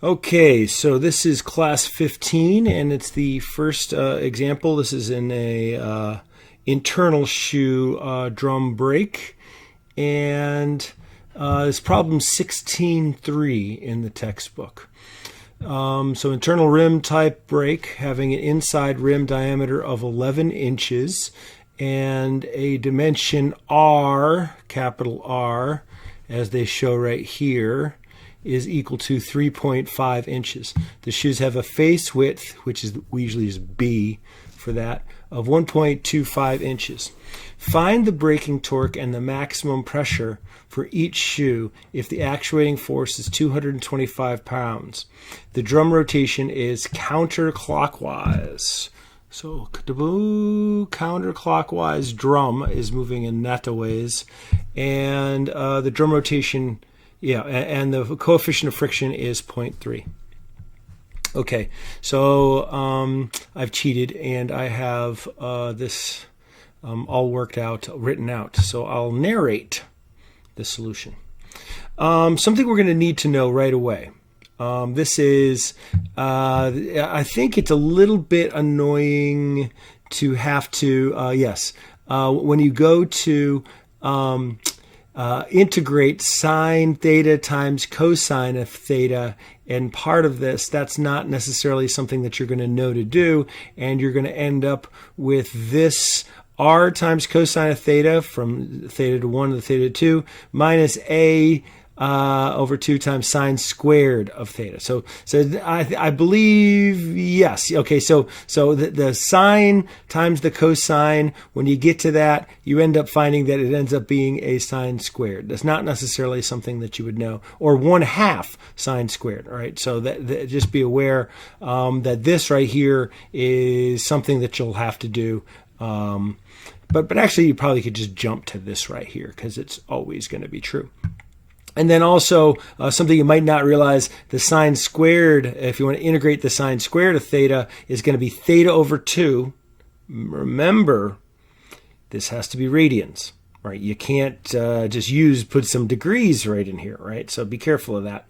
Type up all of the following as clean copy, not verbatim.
Okay, so this is class 15, and it's the first example. This is in a internal shoe drum brake, and it's problem 16.3 in the textbook. So internal rim type brake having an inside rim diameter of 11 inches and a dimension R, capital R, as they show right here, is equal to 3.5 inches. The shoes have a face width, which is usually is B for that, of 1.25 inches. Find the braking torque and the maximum pressure for each shoe if the actuating force is 225 pounds. The drum rotation is counterclockwise. So counterclockwise drum is moving in that ways, and the drum rotation, and the coefficient of friction is 0.3. Okay, so I've cheated and I have this all worked out, written out. So I'll narrate the solution. Something we're going to need to know right away. This is, I think it's a little bit annoying to have to, when you go to integrate sine theta times cosine of theta, and part of this, that's not necessarily something that you're going to know to do, and you're going to end up with this r times cosine of theta, from theta to 1 to theta to 2, minus a over 2 times sine squared of theta. So I believe, yes. Okay, so the sine times the cosine, when you get to that, you end up finding that it ends up being a sine squared. That's not necessarily something that you would know, or 1/2 sine squared, all right? So that just be aware that this right here is something that you'll have to do. But actually, you probably could just jump to this right here because it's always going to be true. And then also, something you might not realize, the sine squared, if you want to integrate the sine squared of theta, is going to be theta over 2. Remember, this has to be radians, right? You can't just put some degrees right in here, right? So be careful of that.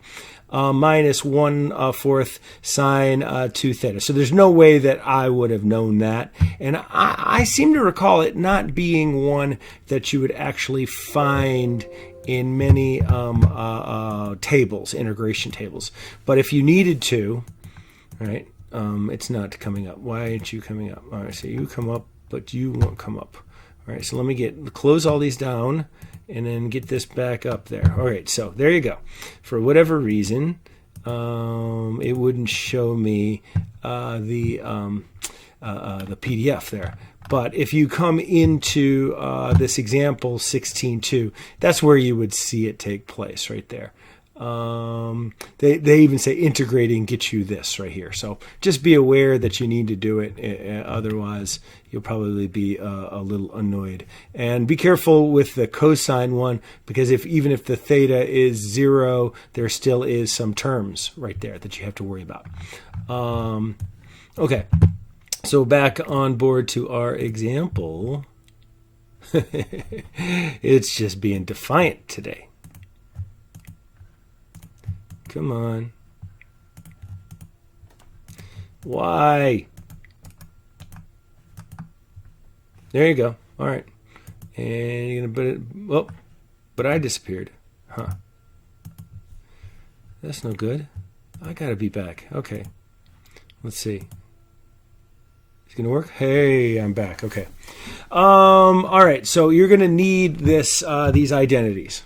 Minus 1/4 sine 2 theta. So there's no way that I would have known that. And I seem to recall it not being one that you would actually find in many tables, integration tables. But if you needed to, right, it's not coming up. Why aren't you coming up? All right, so you come up, but you won't come up. All right, so let me close all these down and then get this back up there. All right, so there you go. For whatever reason, it wouldn't show me the PDF there. But if you come into this example 16.2, that's where you would see it take place right there. They even say integrating gets you this right here. So just be aware that you need to do it. Otherwise, you'll probably be a little annoyed. And be careful with the cosine one, because even if the theta is 0, there still is some terms right there that you have to worry about. Okay. So back on board to our example. It's just being defiant today. Come on. Why? There you go. All right. And you're going to put it... Oh, but I disappeared. Huh. That's no good. I got to be back. Okay. Let's see. It's going to work? Hey, I'm back. Okay. All right. So you're going to need these identities.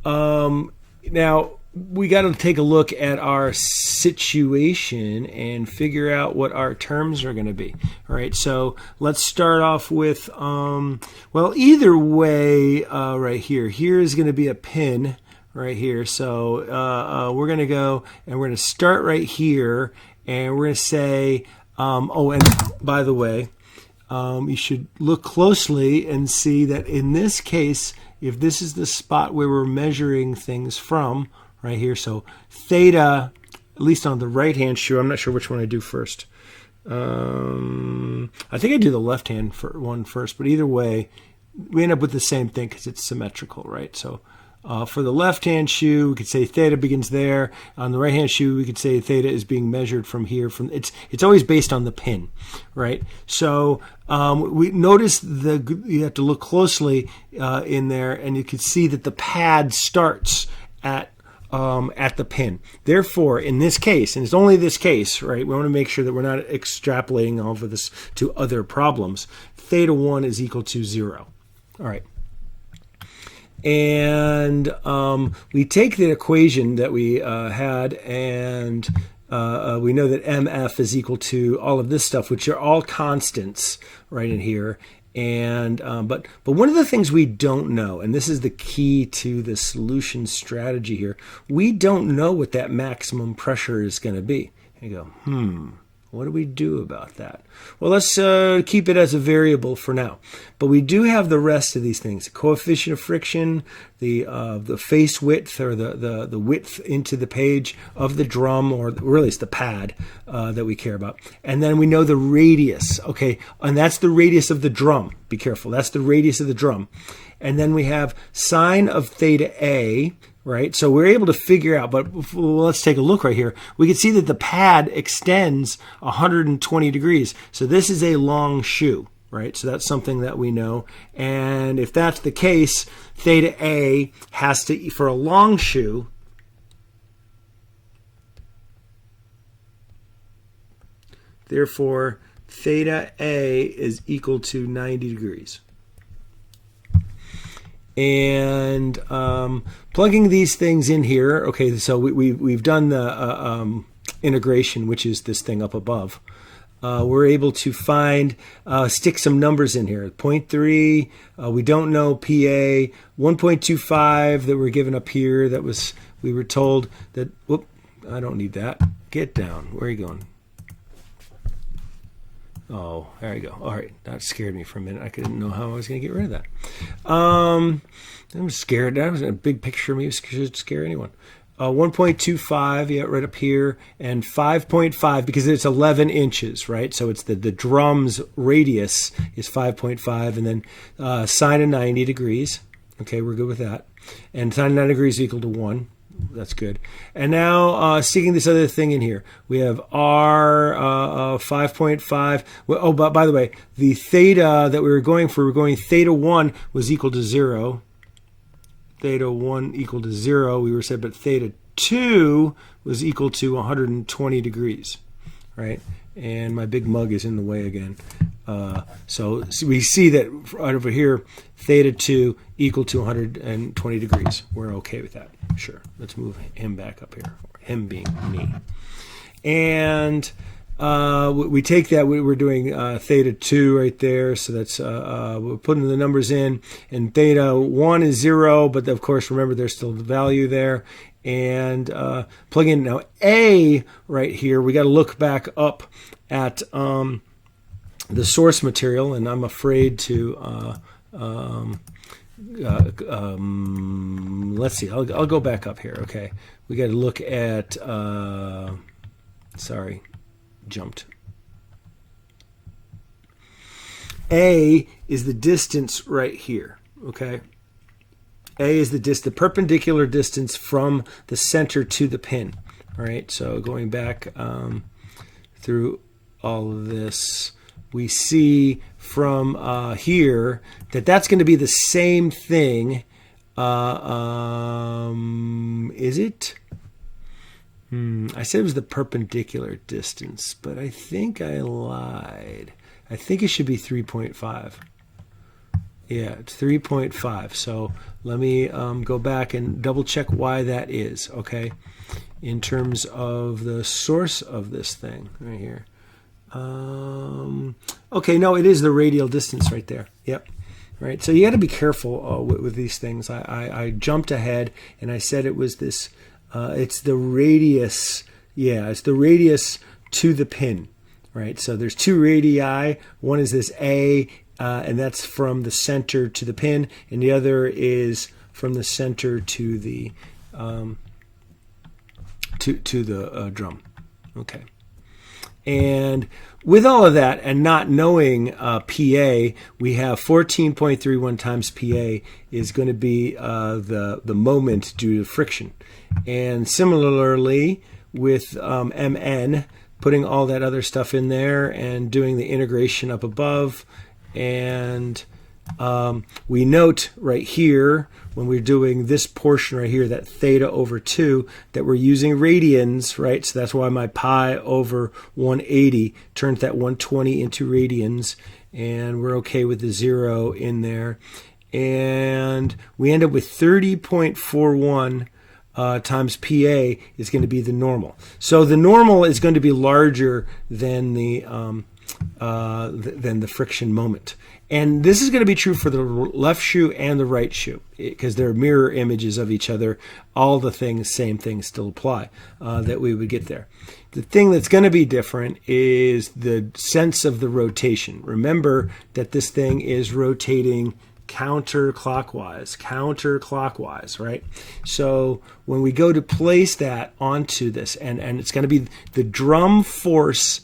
Now, we got to take a look at our situation and figure out what our terms are going to be. All right. So let's start off with, either way, right here. Here is going to be a pin right here. So we're going to go and we're going to start right here, and we're going to say, and by the way, you should look closely and see that in this case, if this is the spot where we're measuring things from, right here, so theta, at least on the right-hand shoe, I'm not sure which one I do first. I think I do the left-hand one first, but either way, we end up with the same thing because it's symmetrical, right? So For the left-hand shoe, we could say theta begins there. On the right-hand shoe, we could say theta is being measured from here. It's always based on the pin, right? So we notice you have to look closely in there, and you can see that the pad starts at the pin. Therefore, in this case, and it's only this case, right, we want to make sure that we're not extrapolating over this to other problems. Theta 1 is equal to 0. All right. And we take the equation that we had, and we know that MF is equal to all of this stuff, which are all constants right in here. And but one of the things we don't know, and this is the key to the solution strategy here, we don't know what that maximum pressure is going to be. And you go, what do we do about that? Well, let's keep it as a variable for now. But we do have the rest of these things: the coefficient of friction, the face width, or the width into the page of the drum, or really it's the pad that we care about. And then we know the radius, okay, and that's the radius of the drum. Be careful, that's the radius of the drum. And then we have sine of theta A. Right, so we're able to figure out, but let's take a look right here. We can see that the pad extends 120 degrees. So this is a long shoe, right? So that's something that we know. And if that's the case, theta A has to, for a long shoe, therefore theta A is equal to 90 degrees. And plugging these things in here, okay, so we've done the integration, which is this thing up above. We're able to stick some numbers in here. 0.3, we don't know PA, 1.25 that we're given up here, we were told that, whoop, I don't need that. Get down, where are you going? Oh, there you go. All right, that scared me for a minute. I didn't know how I was going to get rid of that. I'm scared. That was a big picture of me. It should scare anyone. 1.25, yeah, right up here, and 5.5 because it's 11 inches, right? So it's the drum's radius is 5.5, and then sine of 90 degrees. Okay, we're good with that. And sine of 90 degrees is equal to 1. That's good. And now sticking this other thing in here, we have R 5.5. Oh, but by the way, the theta that we were going theta 1 was equal to 0. Theta 1 equal to 0, we were said, but theta 2 was equal to 120 degrees, right? And my big mug is in the way again. So we see that right over here, theta 2 equal to 120 degrees. We're okay with that. Sure. Let's move him back up here, him being me. And we take that, we're doing theta 2 right there. So that's, we're putting the numbers in. And theta 1 is 0, but of course, remember, there's still the value there. And plug in now A right here. We got to look back up at the source material, and I'm afraid to let's see. I'll go back up here. Okay, we got to look at. Sorry, jumped. A is the distance right here. Okay. A is the perpendicular distance from the center to the pin. All right, so going back through all of this, we see from here that that's going to be the same thing. Is it? I said it was the perpendicular distance, but I think I lied. I think it should be 3.5. Yeah, it's 3.5. So let me go back and double check why that is, okay, in terms of the source of this thing right here. Okay, no, it is the radial distance right there. Yep. Right. So you got to be careful with these things. I jumped ahead and I said it was this, it's the radius. Yeah, it's the radius to the pin. Right. So there's two radii. One is this A, and that's from the center to the pin, and the other is from the center to the drum. Okay. And with all of that and not knowing PA, we have 14.31 times PA is going to be the moment due to friction. And similarly with MN, putting all that other stuff in there and doing the integration up above. And we note right here when we're doing this portion right here, that theta over 2, that we're using radians, right? So that's why my pi over 180 turns that 120 into radians, and we're okay with the 0 in there. And we end up with 30.41 times PA is going to be the normal. So the normal is going to be larger than the friction moment. And this is going to be true for the left shoe and the right shoe because they're mirror images of each other. All the things, same things still apply that we would get there. The thing that's going to be different is the sense of the rotation. Remember that this thing is rotating counterclockwise, right? So when we go to place that onto this, and it's going to be the drum force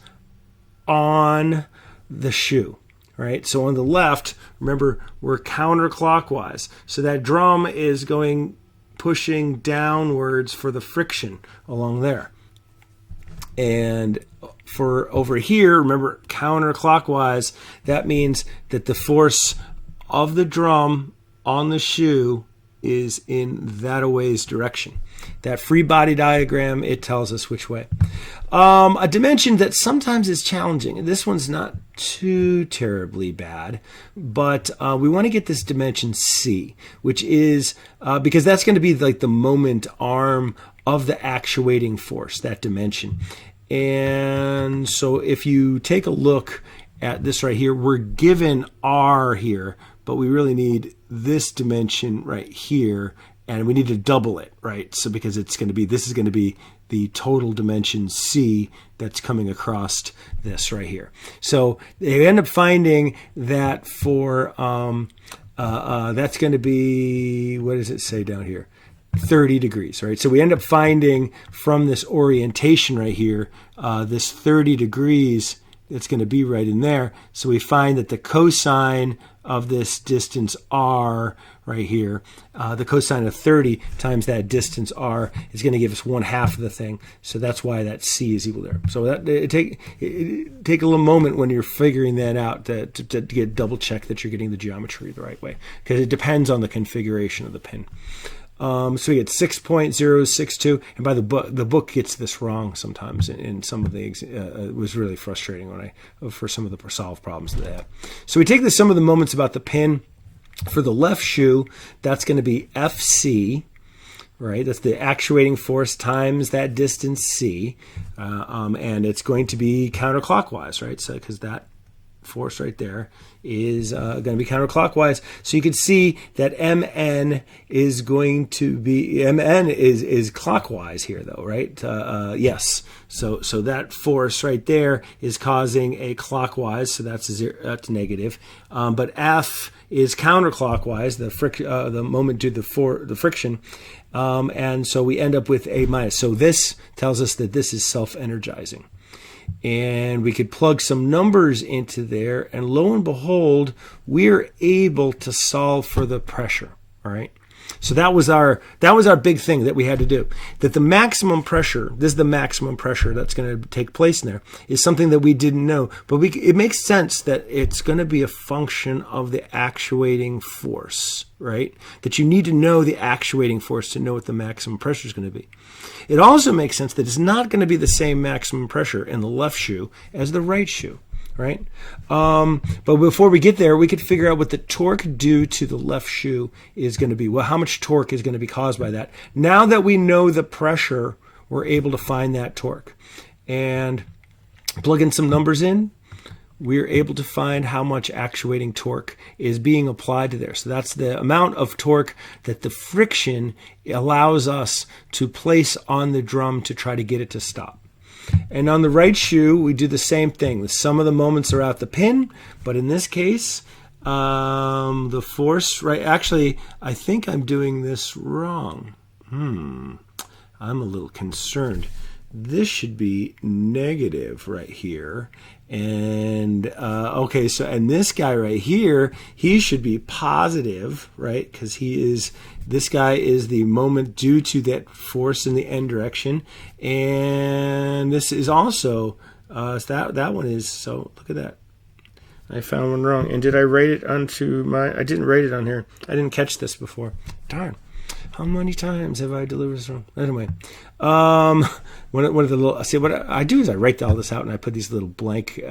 on the shoe, right? So on the left, remember, we're counterclockwise. So that drum is pushing downwards for the friction along there. And for over here, remember, counterclockwise, that means that the force of the drum on the shoe is in that away's direction. That free body diagram, it tells us which way. A dimension that sometimes is challenging. This one's not too terribly bad, but we want to get this dimension C, which is because that's going to be like the moment arm of the actuating force, that dimension. And so if you take a look at this right here, we're given R here, but we really need this dimension right here, and we need to double it, right? So because this is going to be the total dimension C that's coming across this right here. So they end up finding that for that's going to be, what does it say down here? 30 degrees, right? So we end up finding from this orientation right here, this 30 degrees, it's going to be right in there. So we find that the cosine of this distance R right here, the cosine of 30 times that distance R is going to give us 1/2 of the thing. So that's why that C is equal there. So it take a little moment when you're figuring that out to get double check that you're getting the geometry the right way, because it depends on the configuration of the pin. So we get 6.062, and by the book gets this wrong sometimes in some of the, it was really frustrating for some of the solved problems that they have. So we take the sum of the moments about the pin. For the left shoe, that's going to be FC, right? That's the actuating force times that distance C, and it's going to be counterclockwise, right? So because that force right there is going to be counterclockwise. So you can see that MN is going to be, MN is clockwise here though, right? Yes. So that force right there is causing a clockwise, so that's negative. But F is counterclockwise, the moment due to the friction. And so we end up with A minus. So this tells us that this is self-energizing. And we could plug some numbers into there, and lo and behold, we're able to solve for the pressure. All right. So that was our big thing that we had to do. That the maximum pressure, this is the maximum pressure that's going to take place in there, is something that we didn't know. But it makes sense that it's going to be a function of the actuating force, right? That you need to know the actuating force to know what the maximum pressure is going to be. It also makes sense that it's not going to be the same maximum pressure in the left shoe as the right shoe, right? But before we get there, we could figure out what the torque due to the left shoe is going to be. Well, how much torque is going to be caused by that? Now that we know the pressure, we're able to find that torque. And plug in some numbers in, we're able to find how much actuating torque is being applied to there. So that's the amount of torque that the friction allows us to place on the drum to try to get it to stop. And on the right shoe, we do the same thing. Some of the moments are at the pin, but in this case, the force, right? Actually, I think I'm doing this wrong. I'm a little concerned this should be negative right here. And okay, so and this guy right here, he should be positive, right? Because this guy is the moment due to that force in the n direction, and this is also that one is. So look at that. I found one wrong. And did I write it onto my? I didn't write it on here. I didn't catch this before. Darn. How many times have I delivered this wrong? Anyway, one of the little. See, what I do is I write all this out and I put these little blank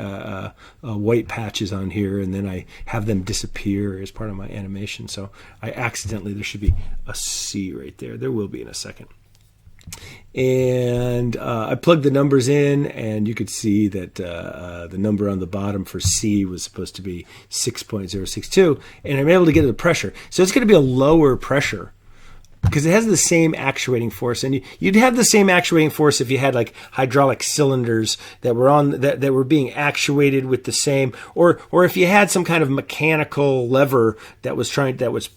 white patches on here, and then I have them disappear as part of my animation. So I accidentally, there should be a C right there. There will be in a second. And I plugged the numbers in, and you could see that the number on the bottom for C was supposed to be 6.062, and I'm able to get the pressure. So it's going to be a lower pressure, because it has the same actuating force, and you'd have the same actuating force if you had like hydraulic cylinders that were on that were being actuated with the same, or if you had some kind of mechanical lever that was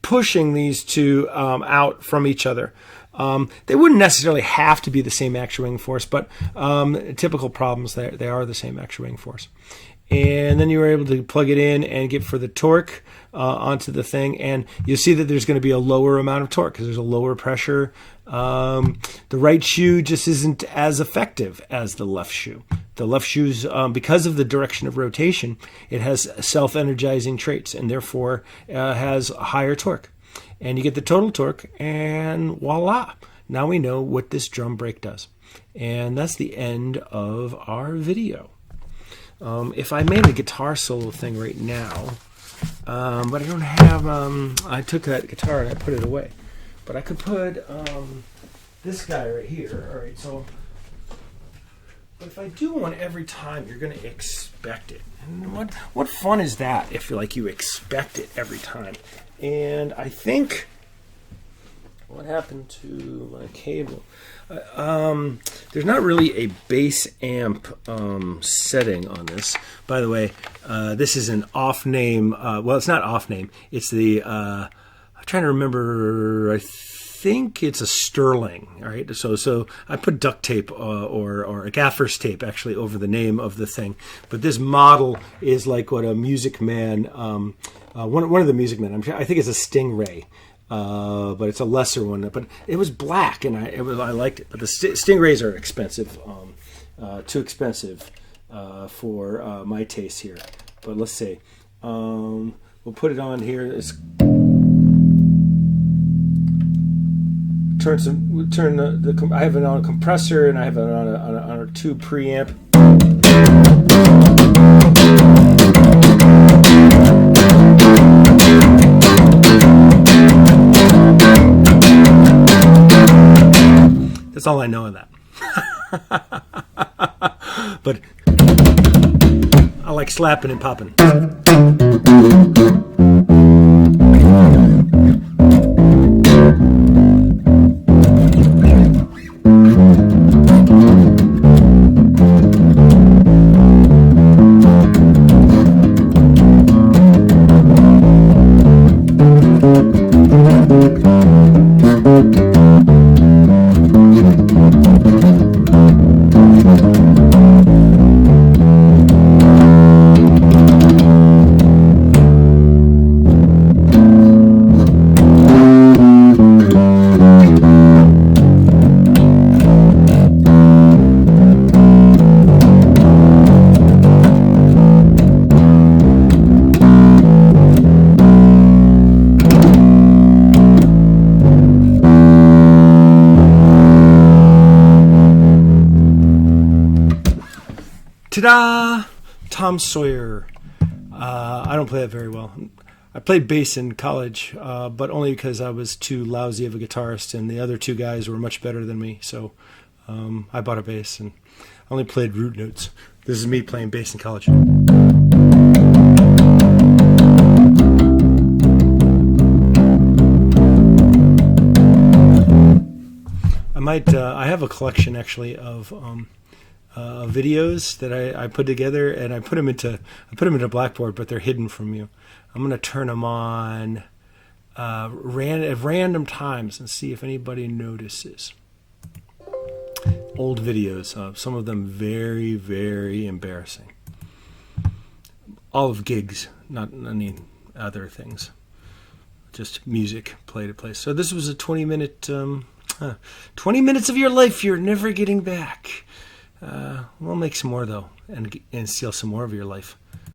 pushing these two out from each other. They wouldn't necessarily have to be the same actuating force, but typical problems they are the same actuating force. And then you were able to plug it in and get for the torque onto the thing, and you'll see that there's going to be a lower amount of torque because there's a lower pressure. The right shoe just isn't as effective as the left shoe. The left shoe's, because of the direction of rotation, it has self-energizing traits, and therefore has a higher torque. And you get the total torque, and voila! Now we know what this drum brake does. And that's the end of our video. If I made a guitar solo thing right now, but I don't have, I took that guitar and I put it away. But I could put this guy right here. All right, so, but if I do one every time, you're going to expect it. And what fun is that if you expect it every time? And I think, what happened to my cable? There's not really a bass amp setting on this. By the way, this is an off name. Well, it's not off name. It's the, I'm trying to remember, I think it's a Sterling. All right, so I put duct tape or a gaffer's tape actually over the name of the thing. But this model is like what a Music Man, one of the Music Men, I think it's a Stingray. But it's a lesser one. But it was black, and I liked it. But the Stingrays are expensive, too expensive for my taste here. But let's see. We'll put it on here. I have it on a compressor, and I have it on a tube preamp. That's all I know of that. But I like slapping and popping. Ta-da! Tom Sawyer. I don't play that very well. I played bass in college, but only because I was too lousy of a guitarist, and the other two guys were much better than me. So I bought a bass, and I only played root notes. This is me playing bass in college. I have a collection actually of videos that I put together, and I put them into Blackboard, but they're hidden from you. I'm going to turn them on at random times and see if anybody notices. old videos, some of them very, very embarrassing. All of gigs, not any other things. Just music played at place. So this was a 20-minute, 20 minutes of your life you're never getting back. We'll make some more, though, and steal some more of your life.